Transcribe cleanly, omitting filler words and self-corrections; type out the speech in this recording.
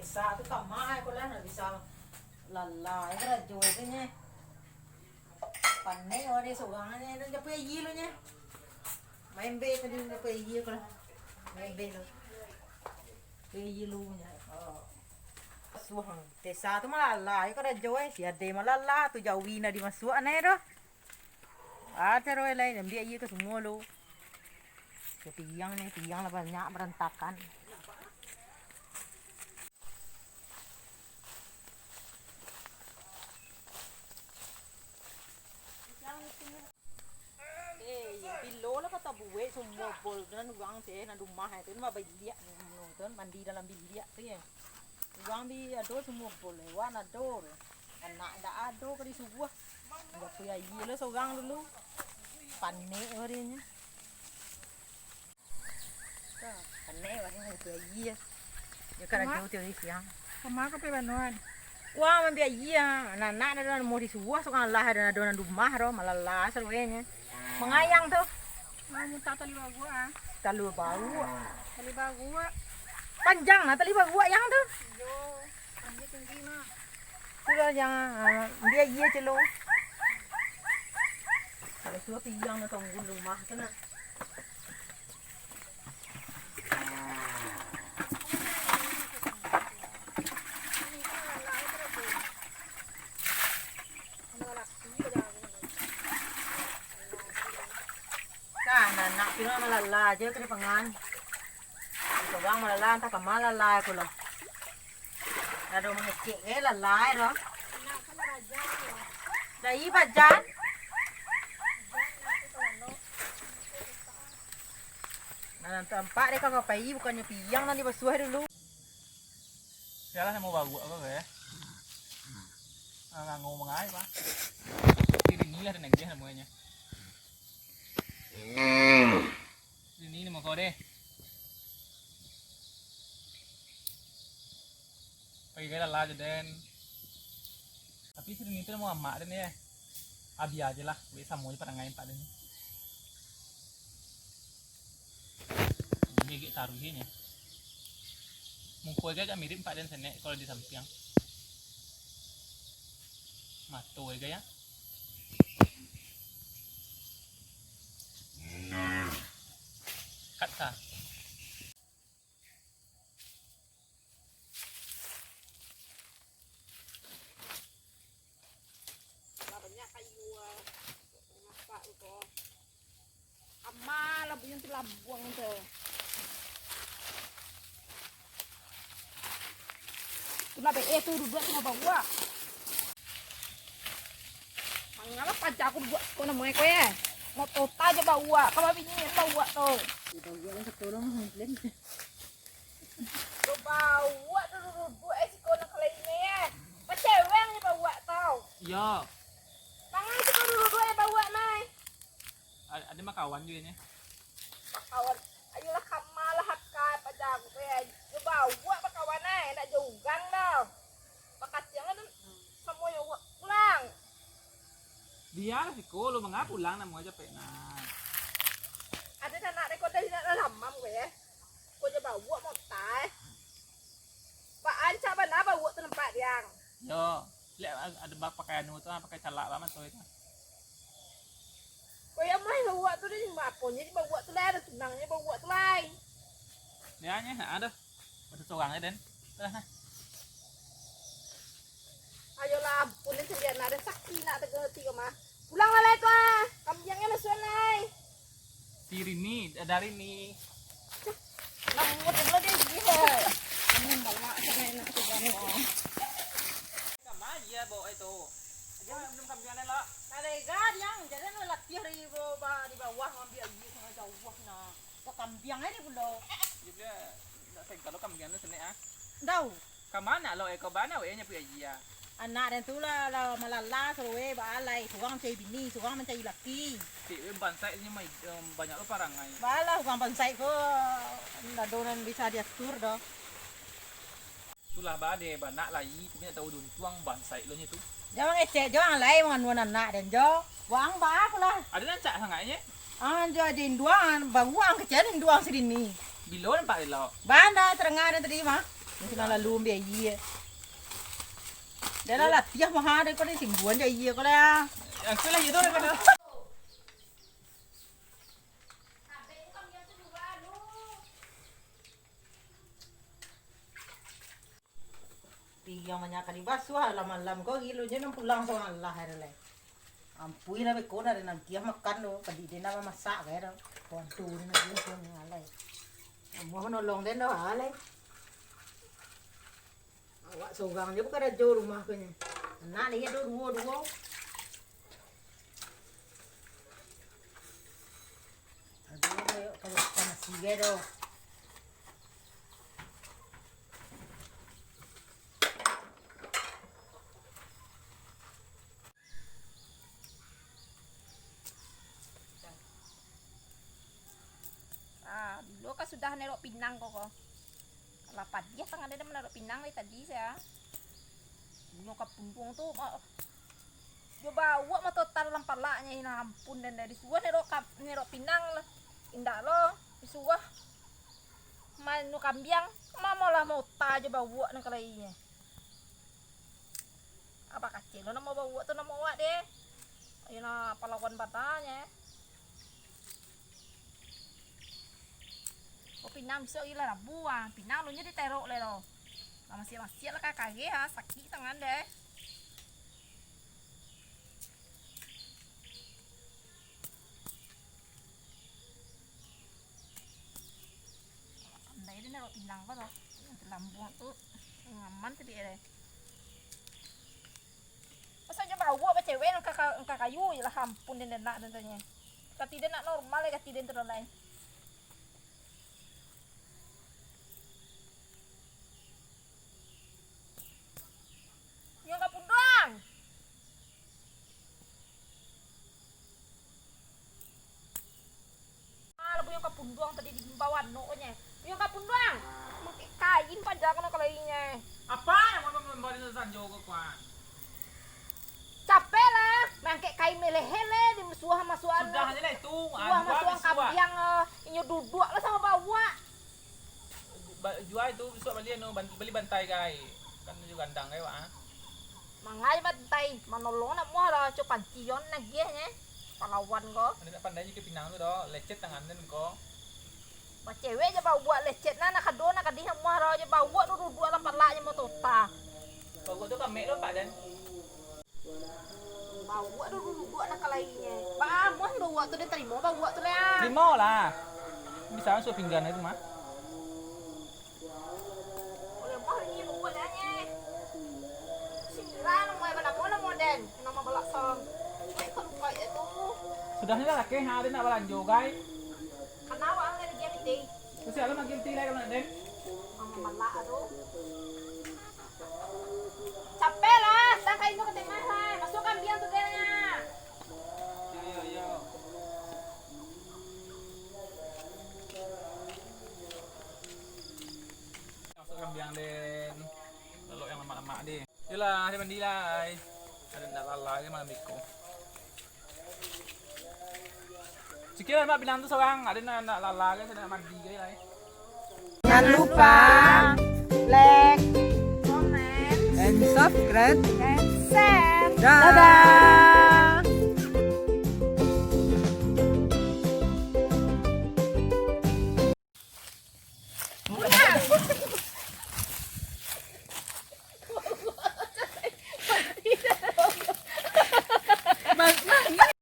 Sa tu kamay ko lang na bisa lalai ka joy ka niya. Panay o di sugangan niya na pa yilo niya. May mbe ka din na pa yilo ko lang. May mbe lo. Pa yilo niya. Suhang te sa tu malalai ka joy siya de malala tu jawi na di masuk anay do. Ada roy lain dia iya ke semua lo. Tiang nih, tiang lah banyak berantakan. Bilo lah kata buwe semua bol dan uang teh na rumah itu mah bilik nonton mandi dalam bilik tu ya. Uang bi ado semua bol, wan ado. Anak dah ado ke di subuh. Enggak punya iya lo seorang dulu. Panik harinya. Panik harinya punya iya. Ya kan jauh di siang. Kemana ke Banuan? Wah, mampi iya. Anak ada mau di subuh seorang lah ada di rumah ro malah lah serunya. Mengayang tuh. Mau tak tali bagua. Tali bau. Tali bagua. Panjang nah tali bau yang tuh. Yo, tinggi tinggi mah. Sudah yang dia iya celo. Kalau sudah piang na tunggu rumah kena. Nak pino malala aja kena pangan. Seorang malala tak kemalala aku loh. Ada mengecek lalai loh. Dah bajan. Nah, tempat dia kagak pai bukannya piang nanti basuh dulu. Sialah saya mau bawa apa ya? Nggak ngomong aja pak. Ini lah dan dia namanya. Ini mau kau deh. Pakai gaya lah jadi. Tapi sini itu mau amak dan ya. Abi aja lah, bisa mau di perangai pak dan. Ini gak taruhin ya. Mungkin agak mirip pak dan senek kalau di samping. Matu aja ya. Kata. Banyak kayu masak itu. Amal lah yang telabung tu. Kenapa itu duduk sama bawa? Mengapa pajak aku buat kau namanya kau ya? Mau total aja bawa, kalau bini bawa tu. Bawa yang ketolong hanglen. Kau bawa tu duduk si kau nak lainnya ya. Macam ni bawa tau. Iya. Tangan si kau duduk ya bawa nai. Ada mah kawan juga nih. Kawan, ayolah kamalah hakai pajak aku ya. Kau bawa kawan nai, nak jugang tau. Pakat jangan semua yang pulang. Dia sih kalau mengapa pulang nama aja pernah. Ada anak rekod dari nak lama gue ya. Kau coba buat mau tay. Pak Anca mana bawa tempat yang. Yo, lihat ada bak pakai anu tuh, pakai celak lama tuh itu. Kau yang main bawa tu dia maponya di bawa tu lain, tunangnya bawa tu lain. Dia nya ada. Ada seorang den. Dah. Ayolah ampun ni sendiri nak ada saksi nak tergerti kau mah. Pulanglah lah tu ah. Kambingnya masuk nai. Siri ni dari ni. Lamut tu dia gihai. Kamu bawa sampai nak tu kamu. Sama aja bawa itu. Aja belum kambiannya lah. Ada gad yang jadi nu latih di bawah ambil air sangat jauh nah. Kau kambiang aja dulu. Dia tak saya kalau kambiannya sini ah. Dau. Kamana lo eko bana we nya pu aja. Anak dan tu lah malala seruwe balai suang cai bini suang mencai laki. Ti bansai nya mai banyak lo parangai. Bala suang pansai ko nadonan bisa diatur dah. Tulah bade banak lai tapi tahu dun tuang bansai lo nya tu. Jangan ecek jangan lai mangan anak dan jo. Wang ba lah. Ada nan cak sangainya. Jo din duang banguang kecil din duang sedini. Bilo nampak lo. Banda terengah dan tadi mah. Mungkin lalu biar iya. Dia lah tiap mahal deh kau ni singguan je iya kau lah. Aku lah itu kan. Tiga banyak kali basuh malam kau gilo je nang pulang sama Allah hari le. Ampui lah bekon hari nanti makan lo. Padi dia nama masak kaya dah. Bantu ni nak gilo kau ni alai. Mau nolong dia dah alai. Awak seorang je bukan ada jauh rumah kau ni. Nak dia dua. Aduh, kalau panas juga dah. Dulu kan sudah nerok pinang kok. Kalau padi tangan dia menaruh pinang tadi saya. Nyokap pumpung tuh coba awak mah total lampalaknya ini ampun dan dari suah nerok pinang lah. Indah lo disuah main nu kambiang mama lah mau ta coba awak nang kalainya. Apa kecil lo nama bawa tuh nama awak deh. Ayo na pahlawan batanya. Oh pinang bisa gila buang pinang lo nya diterok le lo. Masih lah kakak ha sakit tangan deh. Andai dia naruh pinang kok loh. Lambung tuh ngaman tadi deh. Masa aja bawa apa cewek angka kayu ya lah ampun dia nak tentunya. Kati dia nak normal ya kati dia terus lain. Yang kapun doang. Lebih yang kapun doang tadi di bawah nonya. Yang kapun doang. Pakai kain panjang kalau kalainya. Apa yang mau di Sanjo ke kuan? Capek lah, mangke kain melehele di masuhan Sudah aja lah itu. masuhan kambiang inyo duduk lah sama bawa. Jual itu besok beli bantai kai. Kan juga gandang kai wah. Mangai bantai, manolong nak muah lah coba pancion lagi nya. Pahlawan ko. Ada nak pandai juga pinang tu doh, lecet tangan dan ko. Ba cewek je bawa lecet na nakado nakadih muah lah je bawa duduk lah palanya mo tota. Bawa tu kami doh Pak Dan. Bawa duduk nak kalainya. Ba muah bawa tu dia terima bawa tu lah. Lima lah. Bisa masuk pinggan itu mah. Oleh muah ni bawa dah nya. Singran mau mana moden, nama balak song. Ai kalau kayak itu. Sudah ni lah laki ha dia nak balanjo kai. Kenapa angin dia mesti? Terus kalau nak ganti lagi kalau nak Den. Mama malak aduh. Capek lah, sangkain mo ke tengah lah. Masukkan biang tu dia. Yo. Masukkan biang Den. Lalu yang lama-lama deh. Yalah, dia mandi lah. Ada nak lala ke malam itu. Sekian mak bilang tu seorang ada nak lala ke nak mandi ke lah. Jangan lupa like, Comment and subscribe. and share. Dadah.